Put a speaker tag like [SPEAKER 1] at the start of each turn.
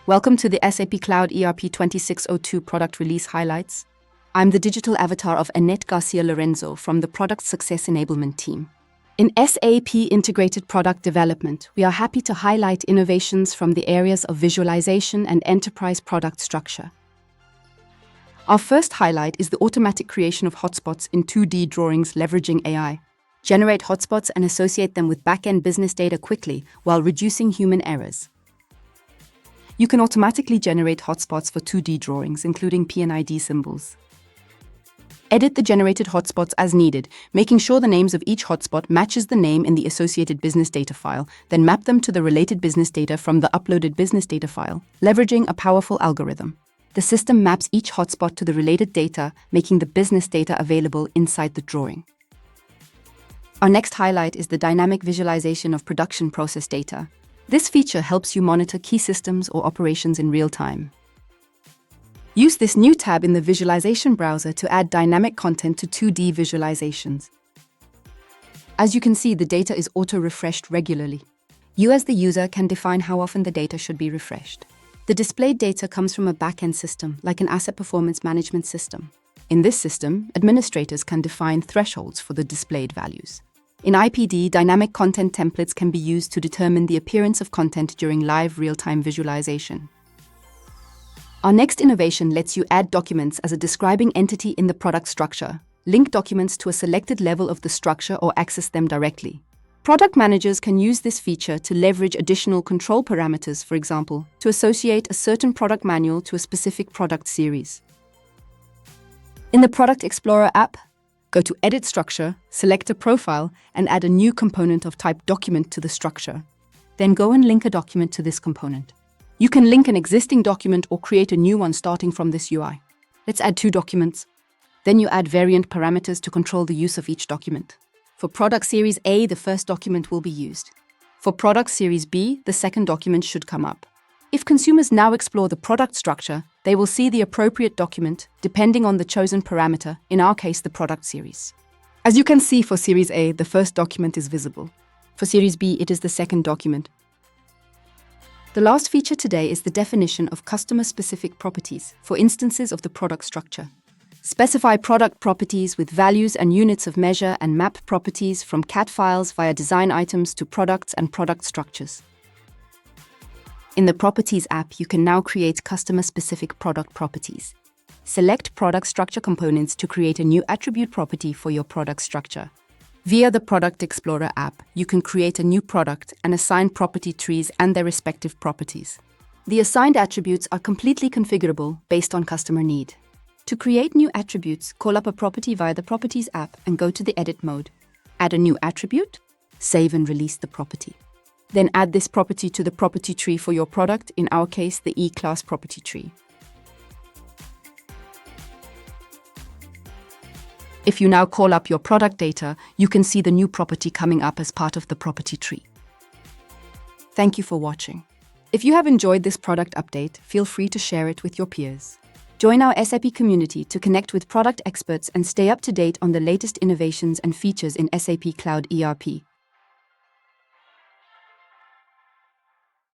[SPEAKER 1] Welcome to the SAP Cloud ERP 2602 product release highlights. I'm the digital avatar of Annette Garcia Lorenzo from the Product Success Enablement team. In SAP Integrated Product Development, we are happy to highlight innovations from the areas of visualization and enterprise product structure. Our first highlight is the automatic creation of hotspots in 2D drawings leveraging AI. Generate hotspots and associate them with backend business data quickly while reducing human errors. You can automatically generate hotspots for 2D drawings, including P&ID symbols. Edit the generated hotspots as needed, making sure the names of each hotspot matches the name in the associated business data file, then map them to the related business data from the uploaded business data file, leveraging a powerful algorithm. The system maps each hotspot to the related data, making the business data available inside the drawing. Our next highlight is the dynamic visualization of production process data. This feature helps you monitor key systems or operations in real time. Use this new tab in the visualization browser to add dynamic content to 2D visualizations. As you can see, the data is auto-refreshed regularly. You as the user can define how often the data should be refreshed. The displayed data comes from a backend system, like an asset performance management system. In this system, administrators can define thresholds for the displayed values. In IPD, dynamic content templates can be used to determine the appearance of content during live real-time visualization. Our next innovation lets you add documents as a describing entity in the product structure, link documents to a selected level of the structure or access them directly. Product managers can use this feature to leverage additional control parameters, for example, to associate a certain product manual to a specific product series. In the Product Explorer app, go to Edit Structure, select a profile, and add a new component of type document to the structure. Then go and link a document to this component. You can link an existing document or create a new one starting from this UI. Let's add 2 documents. Then you add variant parameters to control the use of each document. For Product Series A, the first document will be used. For Product Series B, the second document should come up. If consumers now explore the product structure, they will see the appropriate document depending on the chosen parameter, in our case the product series. As you can see, for Series A, the first document is visible. For Series B, it is the second document. The last feature today is the definition of customer-specific properties for instances of the product structure. Specify product properties with values and units of measure and map properties from CAD files via design items to products and product structures. In the Properties app, you can now create customer-specific product properties. Select product structure components to create a new attribute property for your product structure. Via the Product Explorer app, you can create a new product and assign property trees and their respective properties. The assigned attributes are completely configurable based on customer need. To create new attributes, call up a property via the Properties app and go to the Edit mode. Add a new attribute, save and release the property. Then add this property to the property tree for your product, in our case, the E-class property tree. If you now call up your product data, you can see the new property coming up as part of the property tree. Thank you for watching. If you have enjoyed this product update, feel free to share it with your peers. Join our SAP community to connect with product experts and stay up to date on the latest innovations and features in SAP Cloud ERP.